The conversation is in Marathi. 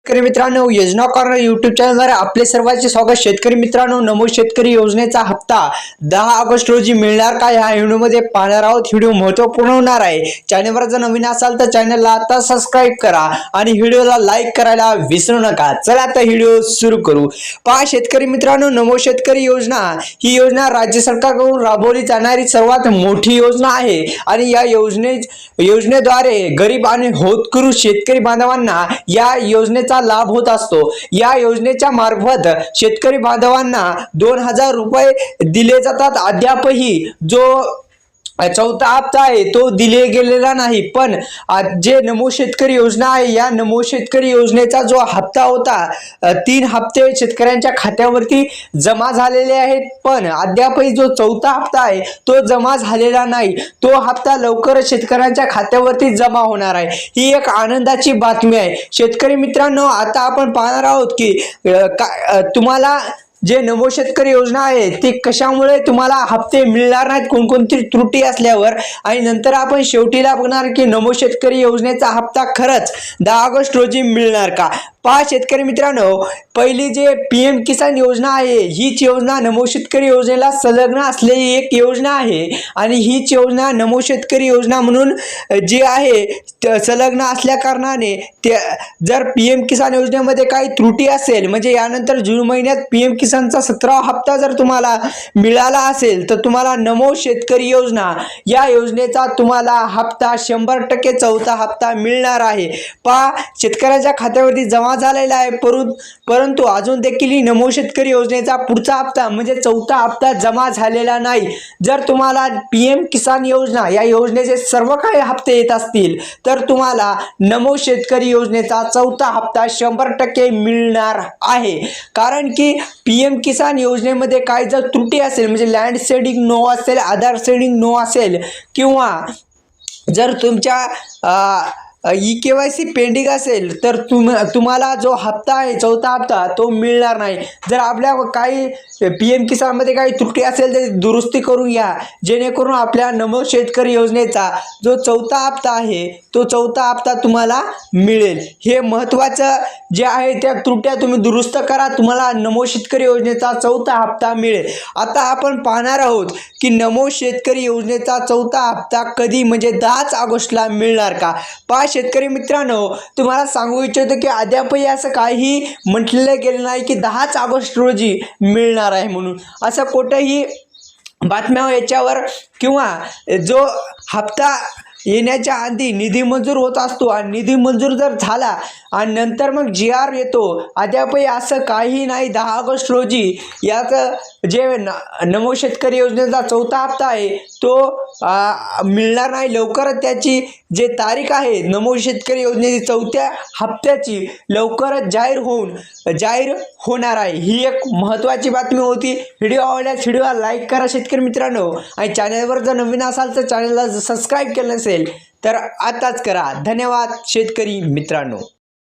शेतकरी मित्रांनो, योजना कॉर्नर यूट्यूब चॅनलवर आपले सर्वांचे स्वागत। शेतकरी मित्रांनो, नमो शेतकरी योजनेचा हप्ता 10 ऑगस्ट रोजी मिळणार का या व्हिडिओमध्ये पाहणार आहोत। व्हिडिओ महत्त्वपूर्ण होणार आहे। चॅनलवर जर नवीन असाल तर चॅनलला आता सबस्क्राइब करा आणि व्हिडिओला लाईक करायला विसरू नका। चला आता व्हिडिओ सुरू करू। पहा शेतकरी मित्रांनो, नमो शेतकरी योजना ही योजना राज्य सरकारकडून राबवली जाणारी सर्वात मोठी योजना आहे आणि या योजनेद्वारे गरीब आणि होतकरू शेतकरी बांधवांना या योजनेचा लाभ होत असतो। या योजनेच्या मार्फत शेतकरी बांधवांना 2000 रुपये दिले जातात। अद्यापही जो चौथा हप्ता आहे तो दिले गेलेला नाही, पण जे नमो शेतकरी योजना आहे या नमो शेतकरी योजनेचा जो हप्ता होता 3 हप्ते शेतकऱ्यांच्या खात्यावरती जमा झालेले आहेत, पण अद्यापही जो चौथा हप्ता आहे तो जमा झालेला नाही। तो हप्ता लवकरच शेतकऱ्यांच्या खात्यावरती जमा होणार आहे। ही एक आनंदाची बातमी आहे। शेतकरी मित्रांनो, आता आपण पाहणार आहोत की तुम्हाला जे नमो शेतकरी योजना आहे ती कशामुळे तुम्हाला हप्ते मिळणार नाहीत, कोणकोणती त्रुटी असल्यावर, आणि नंतर आपण शेवटीला बघणार की नमो शेतकरी योजनेचा हप्ता खरंच 10 ऑगस्ट रोजी मिळणार का। पहा शेतकरी मित्रांनो, पहिली जे पीएम किसान योजना आहे हीच योजना नमो शेतकरी योजनेला संलग्न असलेली एक योजना आहे आणि हीच योजना नमो शेतकरी योजना म्हणून जी आहे संलग्न असल्या कारणाने जर पीएम किसान योजनेमध्ये काही त्रुटी असेल, म्हणजे यानंतर जून महिन्यात पीएम किसानचा 17वा हप्ता जर तुम्हाला मिळाला असेल तर तुम्हाला नमो शेतकरी योजना या योजनेचा तुम्हाला हप्ता 100% चौथा हप्ता मिळणार आहे। पहा शेतकऱ्याच्या खात्यावरती जमा झालेला आहे, परंतु अजून देखील नमो शेतकरी योजनेचा पुढचा हप्ता म्हणजे चौथा हप्ता जमा झालेला नाही। जर तुम्हाला पीएम किसान योजना या योजनेचे सर्व काही हप्ते येत असतील तर तुम्हाला नमो शेतकरी योजनेचा चौथा हप्ता 100% मिळणार आहे। कारण की पीएम किसान योजनेमध्ये काही जर त्रुटी असेल, म्हणजे लँड शेडिंग नो असेल, आधार शेडिंग नो असेल, किंवा जर तुमच्या KYC पेंडिंग असेल तर तुम्हाला जो हप्ता आहे चौथा हप्ता तो मिळणार नाही। जर आपल्या काही पीएम किसान मध्ये काही त्रुटी असेल तर दुरुस्ती करून घ्या, जेणेकरून आपल्या नमो शेतकरी योजनेचा जो चौथा हप्ता आहे तो चौथा हप्ता तुम्हाला मिळेल। हे महत्त्वाचं जे आहे त्या त्रुट्या तुम्ही दुरुस्त करा, तुम्हाला नमो शेतकरी योजनेचा चौथा हप्ता मिळेल। आता आपण पाहणार आहोत की नमो शेतकरी योजनेचा चौथा हप्ता कधी, म्हणजे 10 ऑगस्टला मिळणार का। पहा शेतकरी मित्रांनो, तुम्हाला सांगू इच्छितो की अद्यापही असं काही म्हटलेलं गेलं नाही की 10 ऑगस्ट रोजी मिळणार आहे म्हणून। असं कुठेही बातम्या याच्यावर, किंवा जो हप्ता येण्याच्या आधी निधी मंजूर होत असतो आणि निधी मंजूर जर झाला आणि नंतर मग GR येतो, अद्यापही असं काही नाही 10 ऑगस्ट रोजी याचं जे नमो शेतकरी योजनेचा चौथा हप्ता आहे तो मिळणार नाही। लवकरच त्याची जे तारीख आहे नमो शेतकरी योजनेची चौथ्या हप्त्याची लवकरच जाहीर होणार आहे। ही एक महत्त्वाची बातमी होती। व्हिडिओ आवडल्यास व्हिडिओला लाईक करा शेतकरी मित्रांनो, आणि चॅनलवर जर नवीन असाल तर चॅनलला सबस्क्राईब केलं नसेल तर आताच करा। धन्यवाद शेतकरी मित्रांनो।